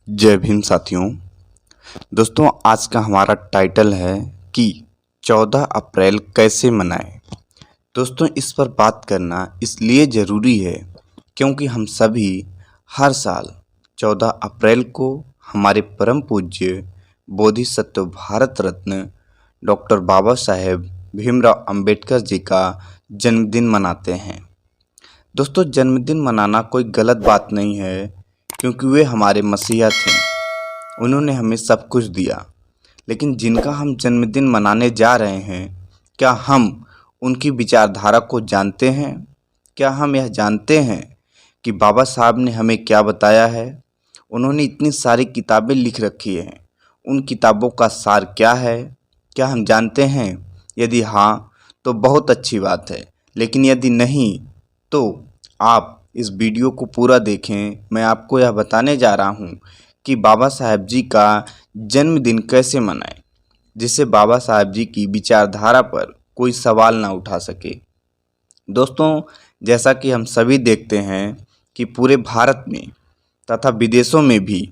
जय भीम साथियों। दोस्तों, आज का हमारा टाइटल है कि 14 अप्रैल कैसे मनाएं। दोस्तों, इस पर बात करना इसलिए ज़रूरी है क्योंकि हम सभी हर साल 14 अप्रैल को हमारे परम पूज्य बोधिसत्व भारत रत्न डॉक्टर बाबा साहेब भीमराव अंबेडकर जी का जन्मदिन मनाते हैं। दोस्तों, जन्मदिन मनाना कोई गलत बात नहीं है क्योंकि वे हमारे मसीहा थे। उन्होंने हमें सब कुछ दिया। लेकिन जिनका हम जन्मदिन मनाने जा रहे हैं, क्या हम उनकी विचारधारा को जानते हैं? क्या हम यह जानते हैं कि बाबा साहब ने हमें क्या बताया है? उन्होंने इतनी सारी किताबें लिख रखी हैं। उन किताबों का सार क्या है? क्या हम जानते हैं? यदि हाँ, तो बहुत अच्छी बात है। लेकिन यदि नहीं, तो आप इस वीडियो को पूरा देखें। मैं आपको यह बताने जा रहा हूँ कि बाबा साहब जी का जन्मदिन कैसे मनाएं, जिससे बाबा साहब जी की विचारधारा पर कोई सवाल ना उठा सके। दोस्तों, जैसा कि हम सभी देखते हैं कि पूरे भारत में तथा विदेशों में भी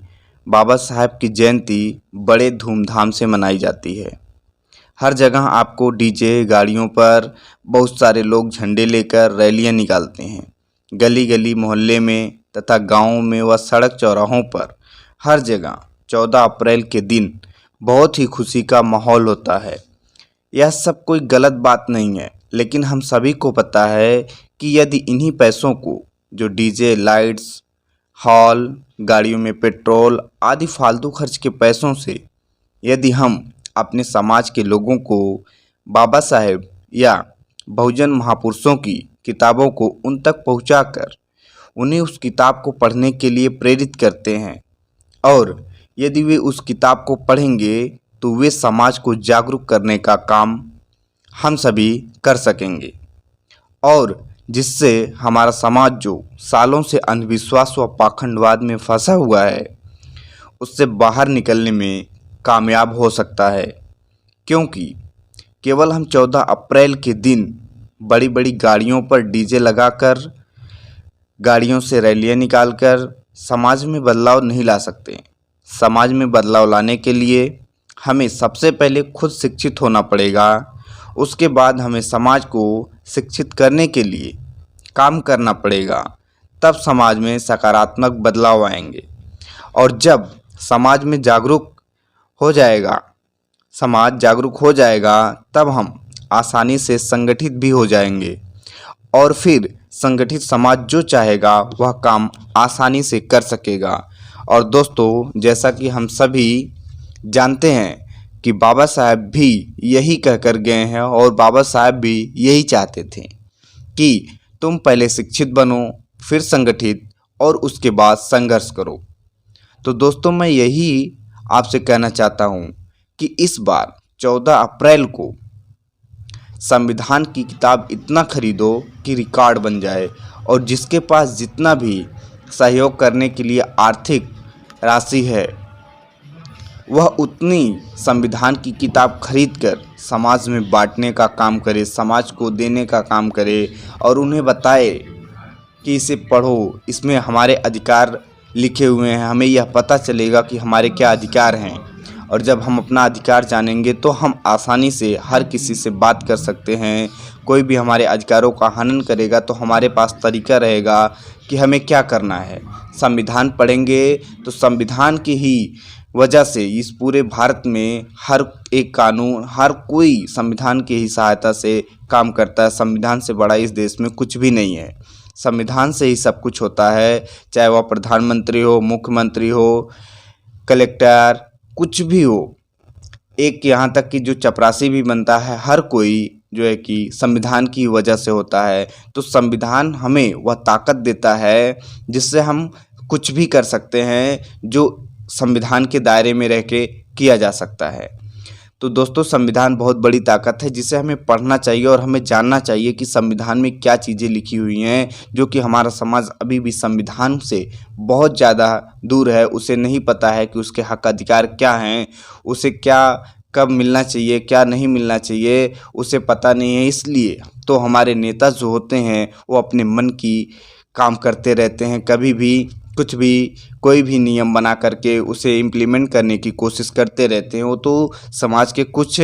बाबा साहब की जयंती बड़े धूमधाम से मनाई जाती है। हर जगह आपको डीजे गाड़ियों पर बहुत सारे लोग झंडे लेकर रैलियां निकालते हैं। गली गली मोहल्ले में तथा गाँवों में व सड़क चौराहों पर हर जगह 14 अप्रैल के दिन बहुत ही खुशी का माहौल होता है। यह सब कोई गलत बात नहीं है, लेकिन हम सभी को पता है कि यदि इन्हीं पैसों को, जो डीजे लाइट्स, हॉल, गाड़ियों में पेट्रोल आदि फालतू खर्च के पैसों से यदि हम अपने समाज के लोगों को बाबा साहेब या बहुजन महापुरुषों की किताबों को उन तक पहुंचाकर उन्हें उस किताब को पढ़ने के लिए प्रेरित करते हैं, और यदि वे उस किताब को पढ़ेंगे तो वे समाज को जागरूक करने का काम हम सभी कर सकेंगे, और जिससे हमारा समाज जो सालों से अंधविश्वास व पाखंडवाद में फंसा हुआ है, उससे बाहर निकलने में कामयाब हो सकता है। क्योंकि केवल हम 14 अप्रैल के दिन बड़ी बड़ी गाड़ियों पर डीजे लगाकर, गाड़ियों से रैलियां निकालकर समाज में बदलाव नहीं ला सकते। समाज में बदलाव लाने के लिए हमें सबसे पहले खुद शिक्षित होना पड़ेगा। उसके बाद हमें समाज को शिक्षित करने के लिए काम करना पड़ेगा। तब समाज में सकारात्मक बदलाव आएंगे। और जब समाज में समाज जागरूक हो जाएगा, तब हम आसानी से संगठित भी हो जाएंगे, और फिर संगठित समाज जो चाहेगा वह काम आसानी से कर सकेगा। और दोस्तों, जैसा कि हम सभी जानते हैं कि बाबा साहब भी यही कहकर गए हैं, और बाबा साहब भी यही चाहते थे कि तुम पहले शिक्षित बनो, फिर संगठित, और उसके बाद संघर्ष करो। तो दोस्तों, मैं यही आपसे कहना चाहता हूँ कि इस बार 14 अप्रैल को संविधान की किताब इतना खरीदो कि रिकॉर्ड बन जाए, और जिसके पास जितना भी सहयोग करने के लिए आर्थिक राशि है, वह उतनी संविधान की किताब खरीदकर समाज में बांटने का काम करे, समाज को देने का काम करे, और उन्हें बताए कि इसे पढ़ो, इसमें हमारे अधिकार लिखे हुए हैं, हमें यह पता चलेगा कि हमारे क्या अधिकार हैं। और जब हम अपना अधिकार जानेंगे तो हम आसानी से हर किसी से बात कर सकते हैं। कोई भी हमारे अधिकारों का हनन करेगा तो हमारे पास तरीका रहेगा कि हमें क्या करना है। संविधान पढ़ेंगे तो संविधान की ही वजह से इस पूरे भारत में हर एक कानून, हर कोई संविधान की ही सहायता से काम करता है। संविधान से बड़ा इस देश में कुछ भी नहीं है। संविधान से ही सब कुछ होता है, चाहे वह प्रधानमंत्री हो, मुख्यमंत्री हो, कलेक्टर, कुछ भी हो। एक यहाँ तक कि जो चपरासी भी बनता है, हर कोई जो है कि संविधान की वजह से होता है। तो संविधान हमें वह ताकत देता है जिससे हम कुछ भी कर सकते हैं, जो संविधान के दायरे में रह के किया जा सकता है। तो दोस्तों, संविधान बहुत बड़ी ताकत है जिसे हमें पढ़ना चाहिए, और हमें जानना चाहिए कि संविधान में क्या चीज़ें लिखी हुई हैं, जो कि हमारा समाज अभी भी संविधान से बहुत ज़्यादा दूर है। उसे नहीं पता है कि उसके हक अधिकार क्या हैं, उसे क्या कब मिलना चाहिए, क्या नहीं मिलना चाहिए, उसे पता नहीं है। इसलिए तो हमारे नेता जो होते हैं वो अपने मन की काम करते रहते हैं, कभी भी कुछ भी कोई भी नियम बना करके उसे इम्प्लीमेंट करने की कोशिश करते रहते हैं। वो तो समाज के कुछ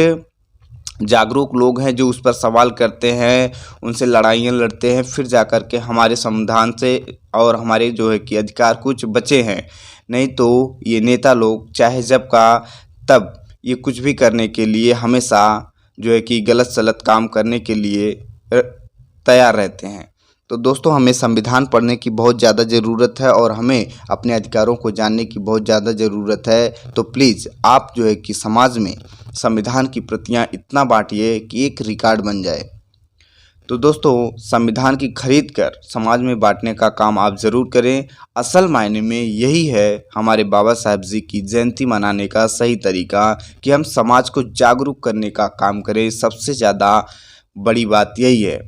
जागरूक लोग हैं जो उस पर सवाल करते हैं, उनसे लड़ाइयाँ लड़ते हैं, फिर जा कर के हमारे संविधान से और हमारे जो है कि अधिकार कुछ बचे हैं। नहीं तो ये नेता लोग चाहे जब का तब ये कुछ भी करने के लिए हमेशा जो है कि गलत सलत काम करने के लिए तैयार रहते हैं। तो दोस्तों, हमें संविधान पढ़ने की बहुत ज़्यादा ज़रूरत है और हमें अपने अधिकारों को जानने की बहुत ज़्यादा ज़रूरत है। तो प्लीज़ आप जो है कि समाज में संविधान की प्रतियां इतना बांटिए कि एक रिकॉर्ड बन जाए। तो दोस्तों, संविधान की खरीद कर समाज में बांटने का काम आप ज़रूर करें। असल मायने में यही है हमारे बाबा साहब जी की जयंती मनाने का सही तरीका, कि हम समाज को जागरूक करने का काम करें। सबसे ज़्यादा बड़ी बात यही है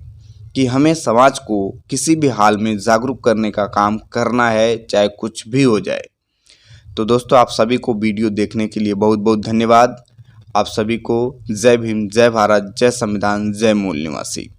कि हमें समाज को किसी भी हाल में जागरूक करने का काम करना है, चाहे कुछ भी हो जाए। तो दोस्तों, आप सभी को वीडियो देखने के लिए बहुत बहुत धन्यवाद। आप सभी को जय भीम, जय भारत, जय संविधान, जय मूल निवासी।